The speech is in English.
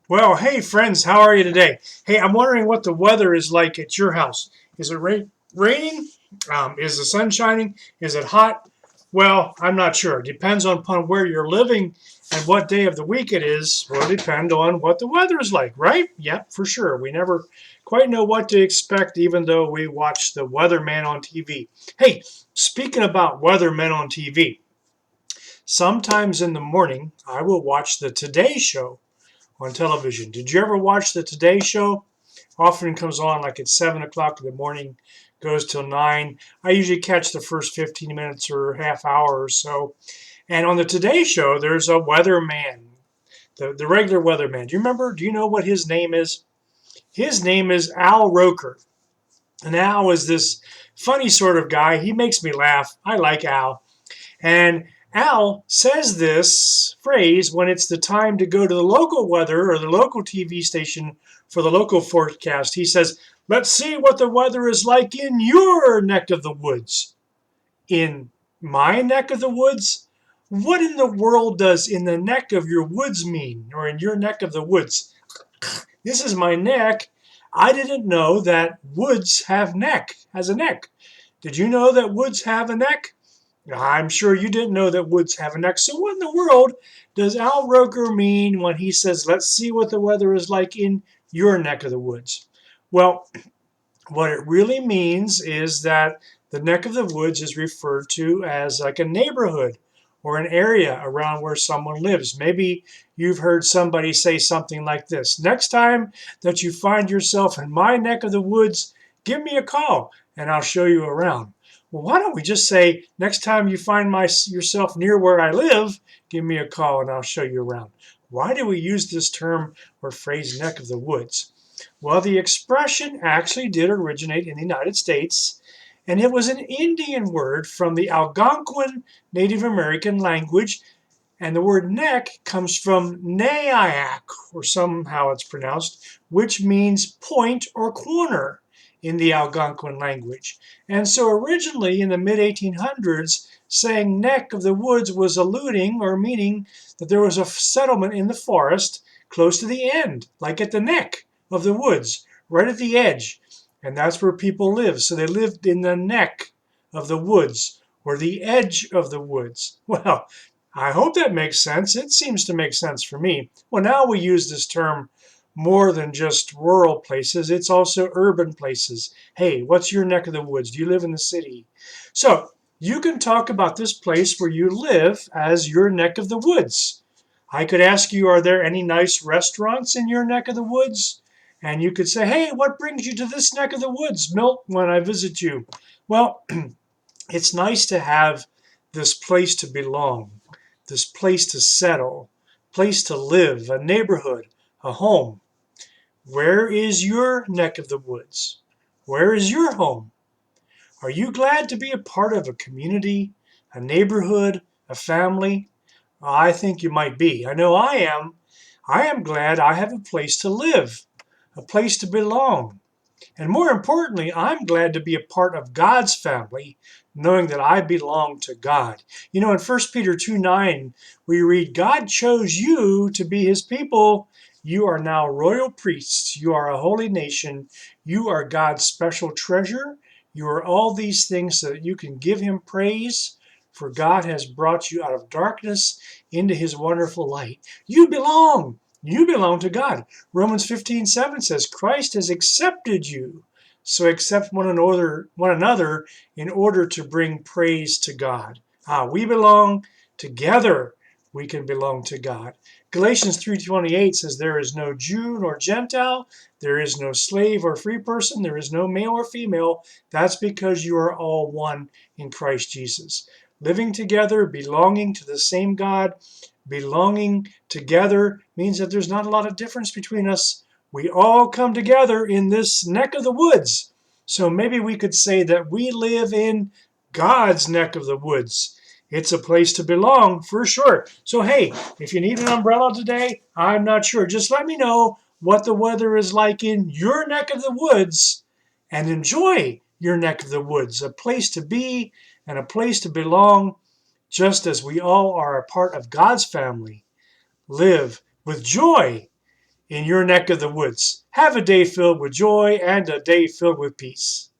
Well, hey friends, how are you today? Hey, I'm wondering what the weather is like at your house. Is it raining? Is the sun shining? Is it hot? Well, I'm not sure. It depends upon where you're living and what day of the week it is. Will depend on what the weather is like, right? Yep, for sure. We never quite know what to expect, even though we watch the weatherman on TV. Hey, speaking about weathermen on TV, sometimes in the morning I will watch the Today Show on television. Did you ever watch the Today Show? Often comes on like at 7 o'clock in the morning, goes till 9. I usually catch the first 15 minutes or half hour or so. And on the Today Show, there's a weatherman, the regular weatherman. Do you remember? Do you know what his name is? His name is Al Roker. And Al is this funny sort of guy. He makes me laugh. I like Al. And Al says this phrase when it's the time to go to the local weather or the local TV station for the local forecast. He says, "Let's see what the weather is like in your neck of the woods." In my neck of the woods? What in the world does in the neck of your woods mean, or in your neck of the woods? This is my neck. I didn't know that woods has a neck. Did you know that woods have a neck? I'm sure you didn't know that woods have a neck. So what in the world does Al Roker mean when he says, let's see what the weather is like in your neck of the woods? Well, what it really means is that the neck of the woods is referred to as like a neighborhood or an area around where someone lives. Maybe you've heard somebody say something like this: next time that you find yourself in my neck of the woods, give me a call and I'll show you around. Well, why don't we just say, next time you find yourself near where I live, give me a call and I'll show you around. Why do we use this term or phrase, neck of the woods? Well, the expression actually did originate in the United States, and it was an Indian word from the Algonquin Native American language. And the word neck comes from Nyack, or somehow it's pronounced, which means point or corner in the Algonquin language. And so originally in the mid 1800s, saying neck of the woods was alluding or meaning that there was a settlement in the forest close to the end, like at the neck of the woods, right at the edge. And that's where people lived. So they lived in the neck of the woods or the edge of the woods. Well, I hope that makes sense. It seems to make sense for me. Well, now we use this term more than just rural places, it's also urban places. Hey, what's your neck of the woods? Do you live in the city? So you can talk about this place where you live as your neck of the woods. I could ask you, are there any nice restaurants in your neck of the woods? And you could say, hey, what brings you to this neck of the woods, Milt, when I visit you? Well, it's nice to have this place to belong, this place to settle, place to live, a neighborhood, a home. Where is your neck of the woods? Where is your home? Are you glad to be a part of a community, a neighborhood, a family? I think you might be. I know I am. I am glad I have a place to live, a place to belong. And more importantly, I'm glad to be a part of God's family, knowing that I belong to God. You know, in 1 Peter 2:9, we read, God chose you to be his people. You are now royal priests. You are a holy nation. You are God's special treasure. You are all these things so that you can give him praise, for God has brought you out of darkness into his wonderful light. You belong. You belong to God. Romans 15:7 says, Christ has accepted you. So accept one another in order to bring praise to God. We belong together. We can belong to God. Galatians 3:28 says, there is no Jew nor Gentile. There is no slave or free person. There is no male or female. That's because you are all one in Christ Jesus. Living together, belonging to the same God, belonging together means that there's not a lot of difference between us. We all come together in this neck of the woods. So maybe we could say that we live in God's neck of the woods. It's a place to belong for sure. So, hey, if you need an umbrella today, I'm not sure. Just let me know what the weather is like in your neck of the woods and enjoy your neck of the woods, a place to be and a place to belong, just as we all are a part of God's family. Live with joy in your neck of the woods. Have a day filled with joy and a day filled with peace.